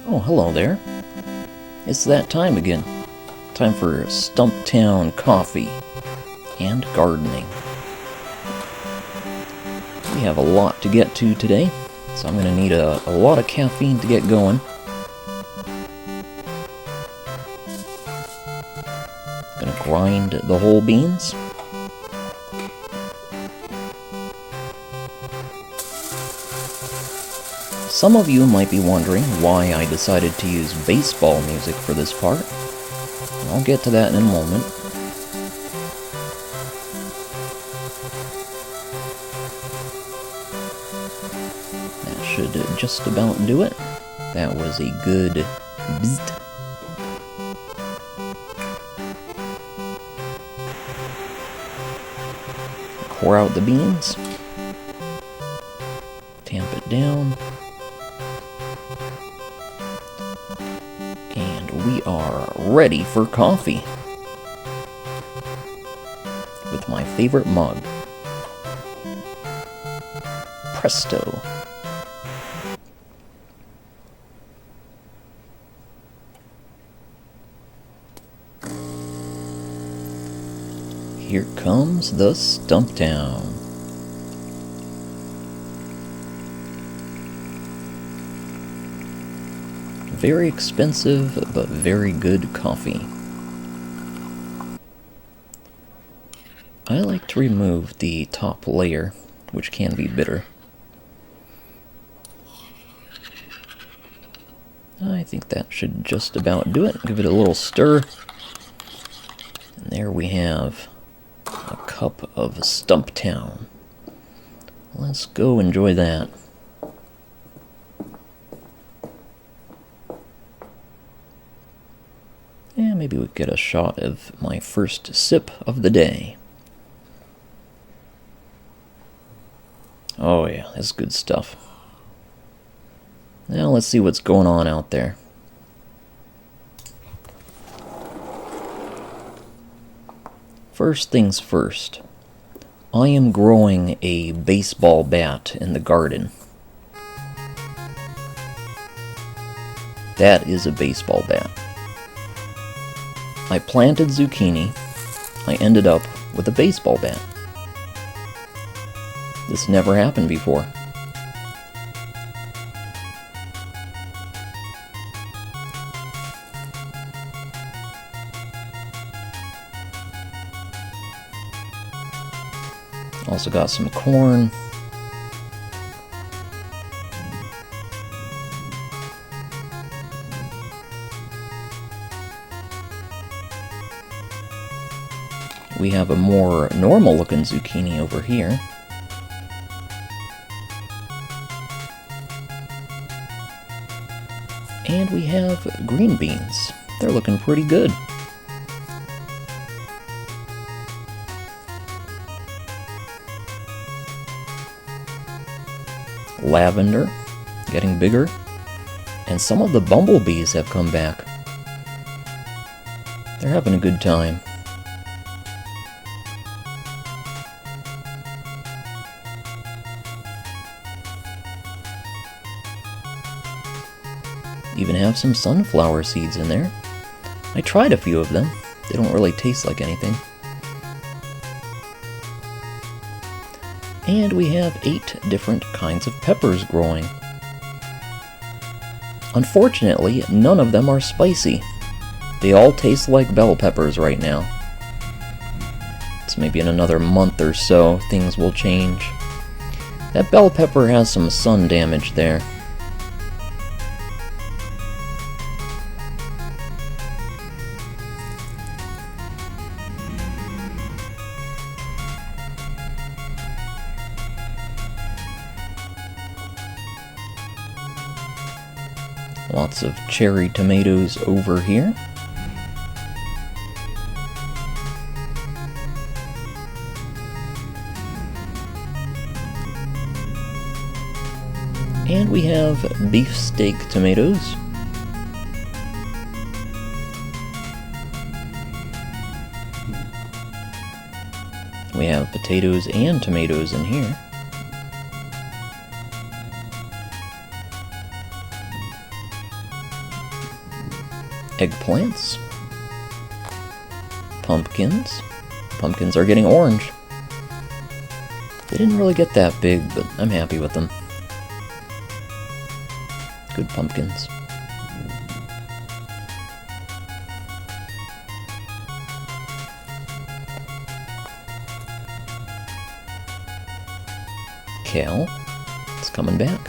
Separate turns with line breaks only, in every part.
Oh, hello there. It's that time again. Time for Stumptown coffee and gardening. We have a lot to get to today, so I'm going to need a lot of caffeine to get going. Going to grind the whole beans. Some of you might be wondering why I decided to use baseball music for this part. I'll get to that in a moment. That should just about do it. That was a good bzzzt. Pour out the beans. Tamp it down. And we are ready for coffee. With my favorite mug. Presto. Here comes the Stumptown. Very expensive, but very good coffee. I like to remove the top layer, which can be bitter. I think that should just about do it. Give it a little stir. And there we have a cup of Stumptown. Let's go enjoy that. And maybe we get a shot of my first sip of the day. Oh yeah, that's good stuff. Now let's see what's going on out there. First things first. I am growing a baseball bat in the garden. That is a baseball bat. I planted zucchini. I ended up with a baseball bat. This never happened before. Also got some corn. We have a more normal looking zucchini over here. And we have green beans. They're looking pretty good. Lavender, getting bigger. And some of the bumblebees have come back. They're having a good time. Even have some sunflower seeds in there. I tried a few of them. They don't really taste like anything. And we have 8 different kinds of peppers growing. Unfortunately, none of them are spicy. They all taste like bell peppers right now. So maybe in another month or so, things will change. That bell pepper has some sun damage there. Lots of cherry tomatoes over here. And we have beefsteak tomatoes. We have potatoes and tomatoes in here. Eggplants. Pumpkins. Pumpkins are getting orange. They didn't really get that big, but I'm happy with them. Good pumpkins. Kale. It's coming back.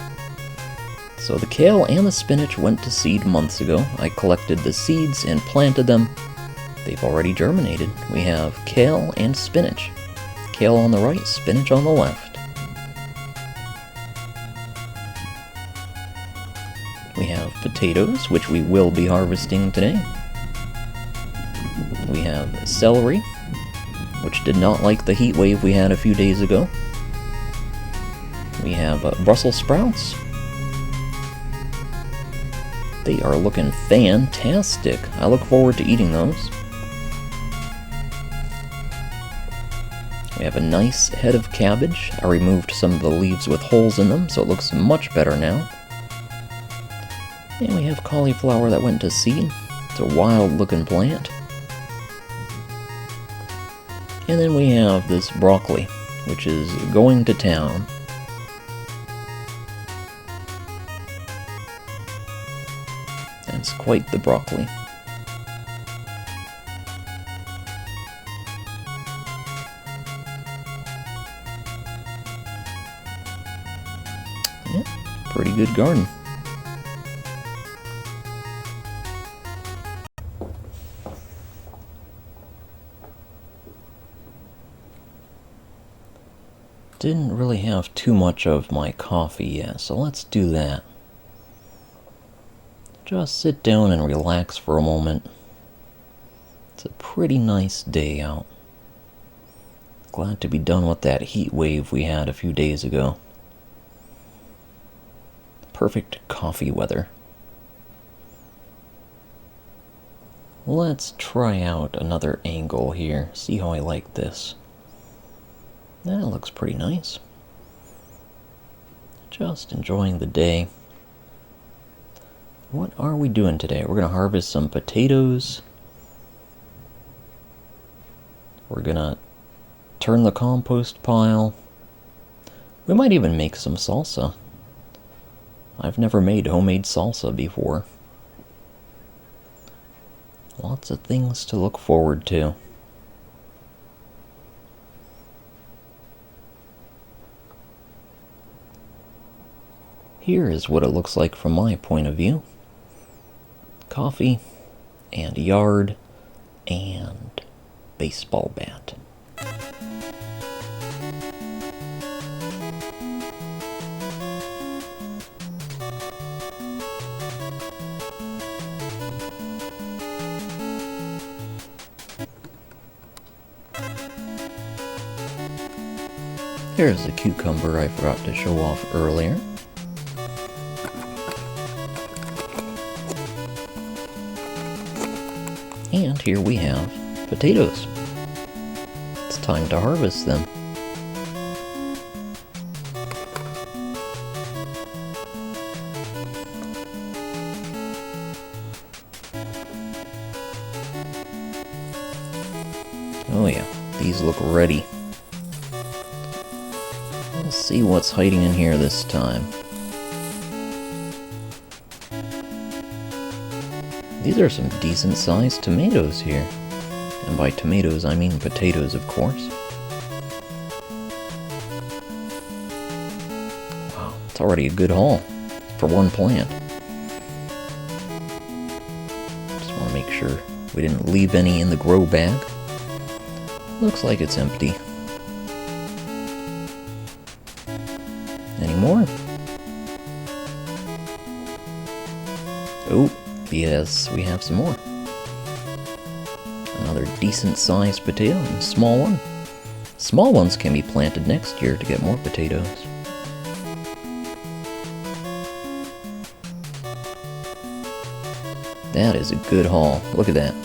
So the kale and the spinach went to seed months ago. I collected the seeds and planted them. They've already germinated. We have kale and spinach. Kale on the right, spinach on the left. We have potatoes, which we will be harvesting today. We have celery, which did not like the heat wave we had a few days ago. We have Brussels sprouts. They are looking fantastic. I look forward to eating those. We have a nice head of cabbage. I removed some of the leaves with holes in them, so it looks much better now. And we have cauliflower that went to seed. It's a wild looking plant. And then we have this broccoli, which is going to town. It's quite the broccoli. Yeah, pretty good garden. Didn't really have too much of my coffee yet, so let's do that. Just sit down and relax for a moment. It's a pretty nice day out. Glad to be done with that heat wave we had a few days ago. Perfect coffee weather. Let's try out another angle here. See how I like this. That looks pretty nice. Just enjoying the day. What are we doing today? We're going to harvest some potatoes. We're going to turn the compost pile. We might even make some salsa. I've never made homemade salsa before. Lots of things to look forward to. Here is what it looks like from my point of view. Coffee, and yard, and baseball bat. Here's a cucumber I forgot to show off earlier. And here we have potatoes. It's time to harvest them. Oh yeah, these look ready. Let's see what's hiding in here this time. These are some decent sized tomatoes here. And by tomatoes, I mean potatoes, of course. Wow, it's already a good haul for one plant. Just want to make sure we didn't leave any in the grow bag. Looks like it's empty. Any more? Oh. Yes, we have some more. Another decent sized potato and a small one. Small ones can be planted next year to get more potatoes. That is a good haul. Look at that.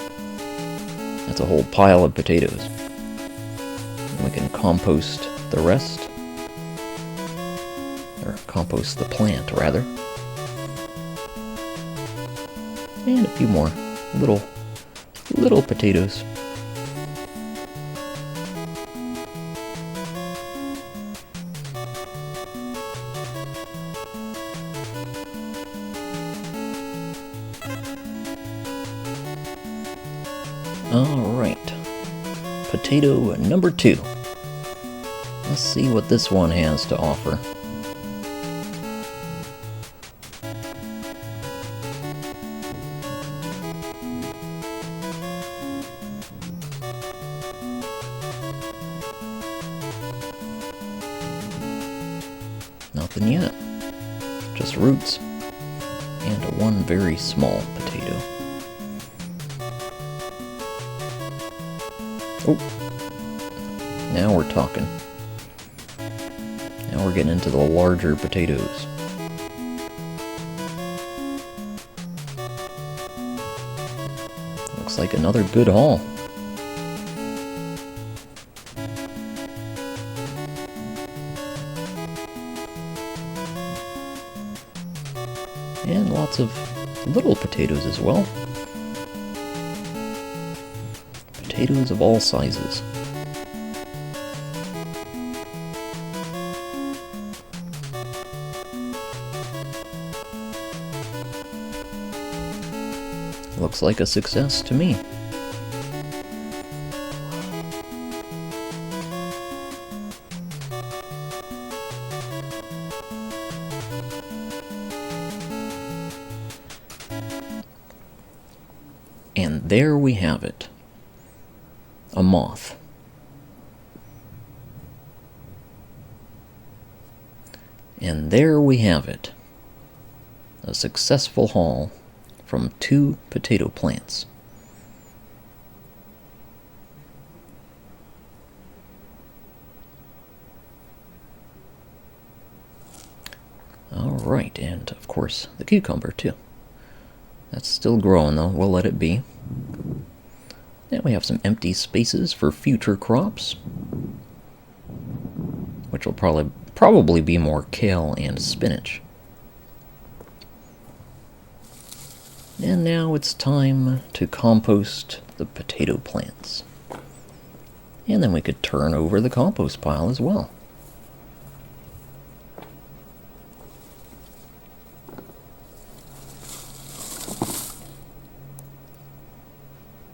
That's a whole pile of potatoes. And we can compost the rest. Or compost the plant, rather. And a few more. Little potatoes. Alright. Potato number 2. Let's see what this one has to offer. Nothing yet. Just roots. And one very small potato. Oh. Now we're talking. Now we're getting into the larger potatoes. Looks like another good haul. And lots of little potatoes as well. Potatoes of all sizes. Looks like a success to me. And there we have it. A moth. And there we have it. A successful haul from 2 potato plants. Alright, and of course the cucumber too. That's still growing though, we'll let it be. Now we have some empty spaces for future crops, which will probably be more kale and spinach. And now it's time to compost the potato plants. And then we could turn over the compost pile as well.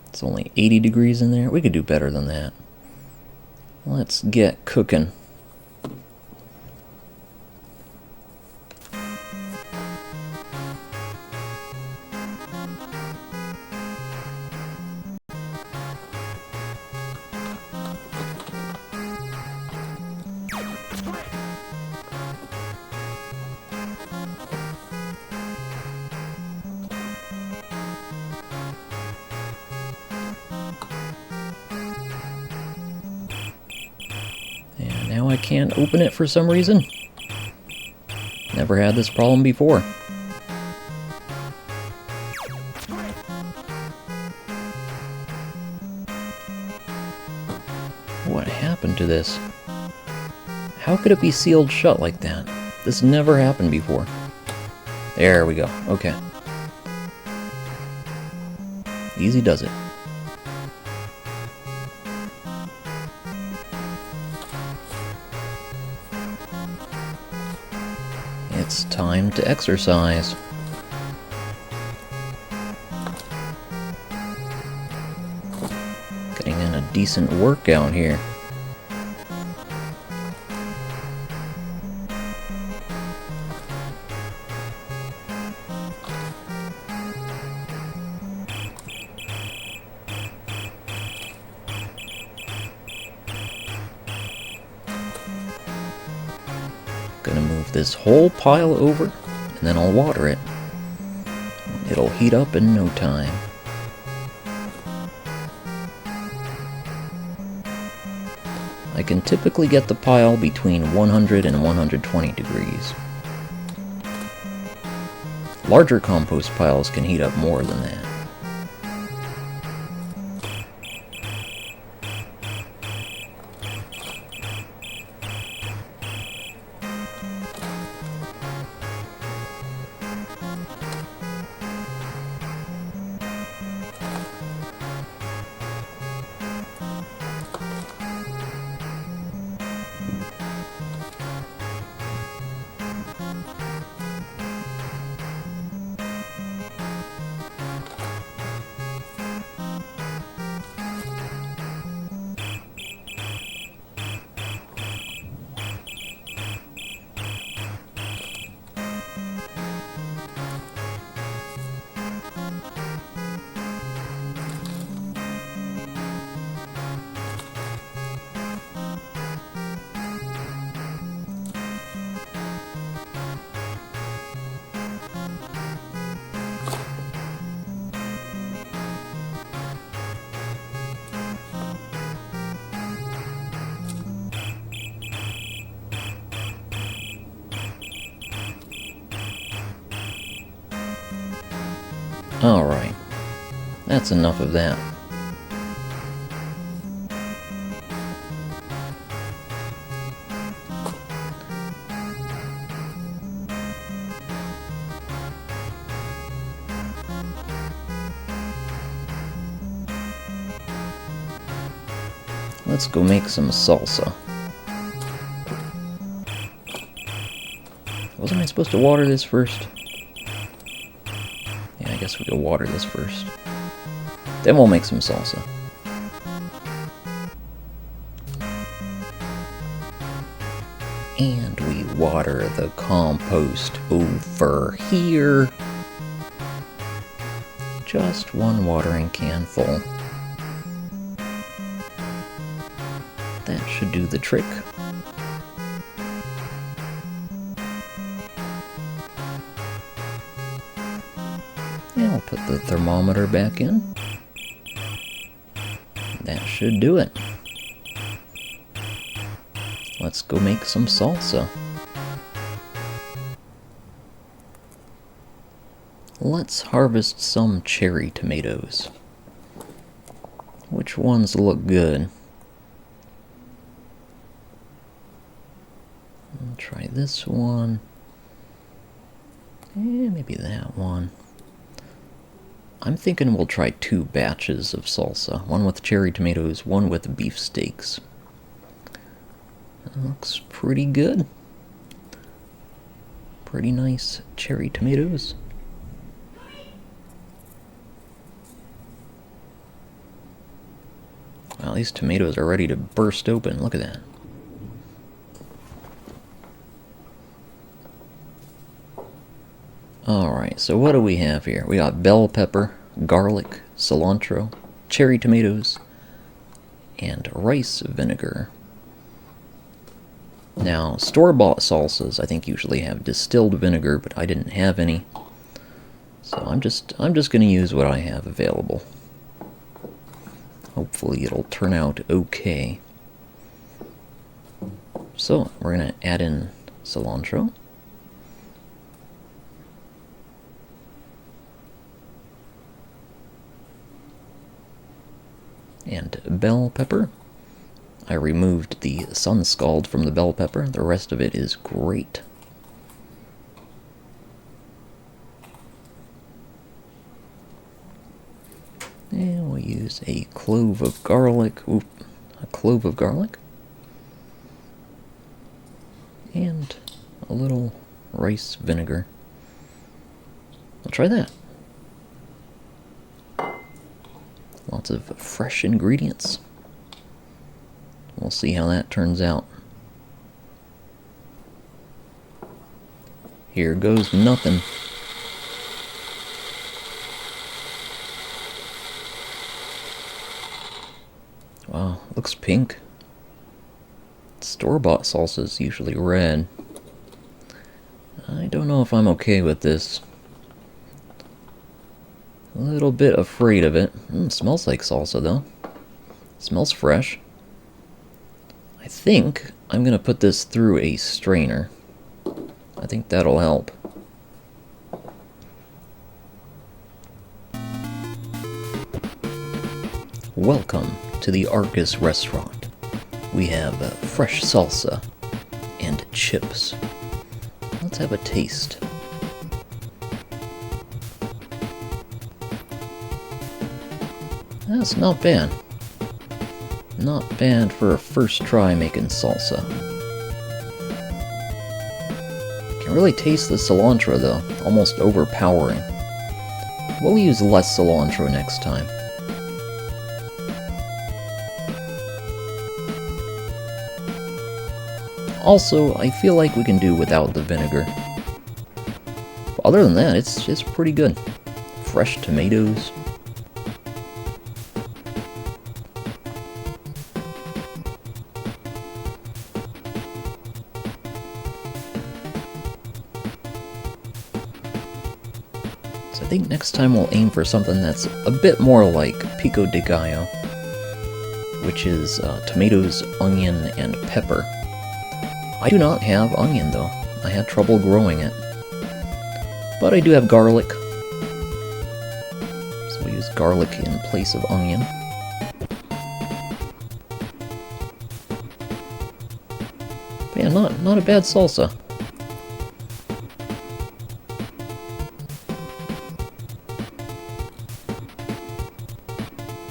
It's only 80 degrees in there. We could do better than that. Let's get cooking. Now I can't open it for some reason. Never had this problem before. What happened to this? How could it be sealed shut like that? This never happened before. There we go. Okay. Easy does it. It's time to exercise. Getting in a decent workout here. Gonna move this whole pile over, and then I'll water it. It'll heat up in no time. I can typically get the pile between 100 and 120 degrees. Larger compost piles can heat up more than that. Alright, that's enough of that. Let's go make some salsa. Wasn't I supposed to water this first? Yeah, I guess we could water this first. Then we'll make some salsa. And we water the compost over here. Just one watering can full. That should do the trick. And we'll put the thermometer back in. That should do it. Let's go make some salsa. Let's harvest some cherry tomatoes. Which ones look good? I'll try this one. And maybe that one. I'm thinking we'll try 2 batches of salsa. One with cherry tomatoes, one with beef steaks. That looks pretty good. Pretty nice cherry tomatoes. Wow, these tomatoes are ready to burst open. Look at that. Alright, so what do we have here? We got bell pepper, garlic, cilantro, cherry tomatoes, and rice vinegar. Now, store-bought salsas I think usually have distilled vinegar, but I didn't have any. So I'm just going to use what I have available. Hopefully it'll turn out okay. So, we're going to add in cilantro. And bell pepper. I removed the sun scald from the bell pepper. The rest of it is great. And we'll use a clove of garlic. Oop, a clove of garlic. And a little rice vinegar. I'll try that. Lots of fresh ingredients. We'll see how that turns out. Here goes nothing. Wow, looks pink. Store-bought salsa is usually red. I don't know if I'm okay with this. A little bit afraid of it. Smells like salsa though. Smells fresh. I think I'm gonna put this through a strainer. I think that'll help. Welcome to the Arcus restaurant. We have fresh salsa and chips. Let's have a taste. That's not bad. Not bad for a first try making salsa. Can really taste the cilantro though, almost overpowering. We'll use less cilantro next time. Also, I feel like we can do without the vinegar. But other than that, it's pretty good. Fresh tomatoes. So I think next time we'll aim for something that's a bit more like pico de gallo, which is tomatoes, onion, and pepper. I do not have onion though. I had trouble growing it. But I do have garlic. garlic in place of onion. But yeah, not a bad salsa.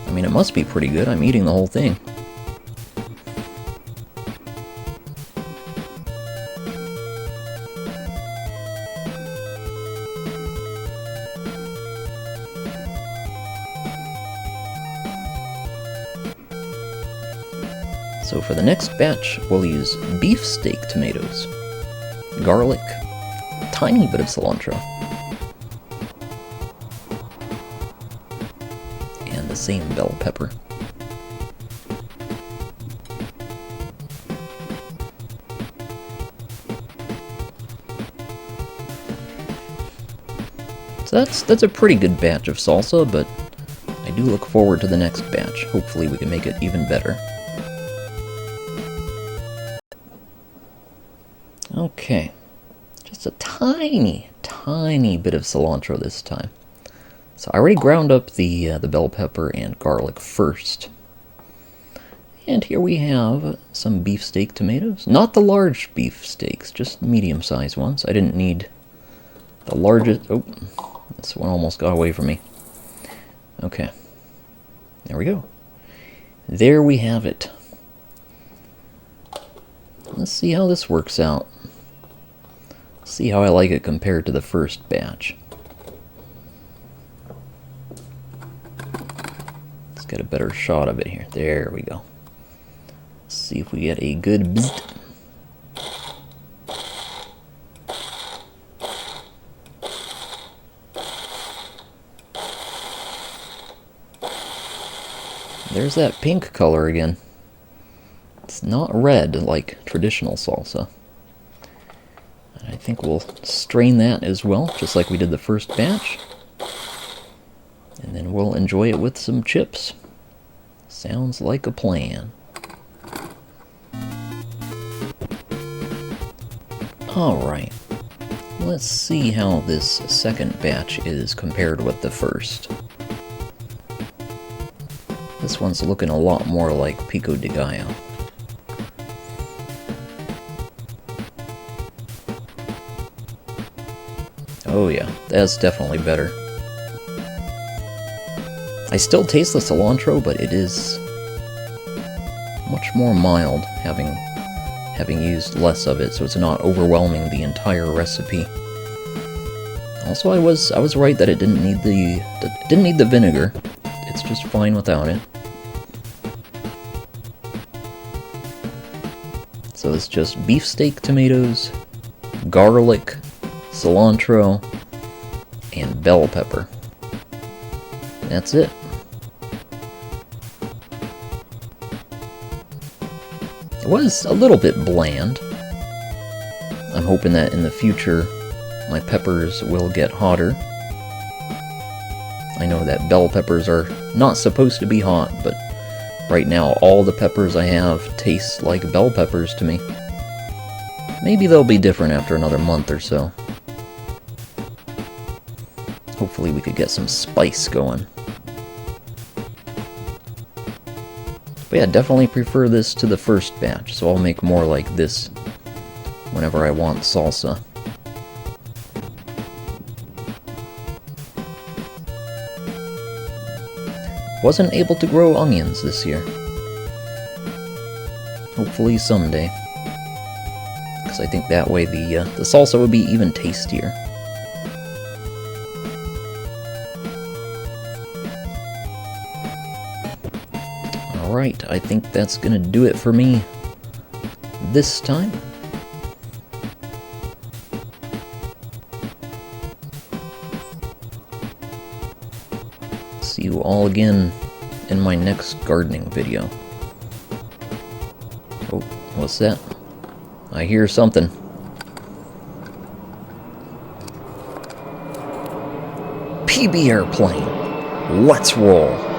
I mean, it must be pretty good. I'm eating the whole thing. So for the next batch, we'll use beefsteak tomatoes, garlic, a tiny bit of cilantro, and the same bell pepper. So that's a pretty good batch of salsa, but I do look forward to the next batch. Hopefully we can make it even better. Okay, just a tiny bit of cilantro this time. So I already ground up the bell pepper and garlic first. And here we have some beefsteak tomatoes. Not the large beefsteaks, just medium-sized ones. I didn't need the largest... Oh, this one almost got away from me. Okay, there we go. There we have it. Let's see how this works out. See how I like it compared to the first batch. Let's get a better shot of it here. There we go. Let's see if we get a good bzzt. There's that pink color again. It's not red like traditional salsa. I think we'll strain that as well, just like we did the first batch. And then we'll enjoy it with some chips. Sounds like a plan. Alright, let's see how this second batch is compared with the first. This one's looking a lot more like pico de gallo. Oh yeah, that's definitely better. I still taste the cilantro, but it is much more mild, having used less of it, so it's not overwhelming the entire recipe. Also, I was right that it didn't need the vinegar. It's just fine without it. So it's just beefsteak tomatoes, garlic, cilantro, and bell pepper. That's it. It was a little bit bland. I'm hoping that in the future my peppers will get hotter. I know that bell peppers are not supposed to be hot, but right now all the peppers I have taste like bell peppers to me. Maybe they'll be different after another month or so. Hopefully we could get some spice going. But yeah, definitely prefer this to the first batch, so I'll make more like this whenever I want salsa. Wasn't able to grow onions this year. Hopefully someday. Because I think that way the salsa would be even tastier. Alright, I think that's gonna do it for me this time. See you all again in my next gardening video. Oh, what's that? I hear something. PB airplane. Let's roll.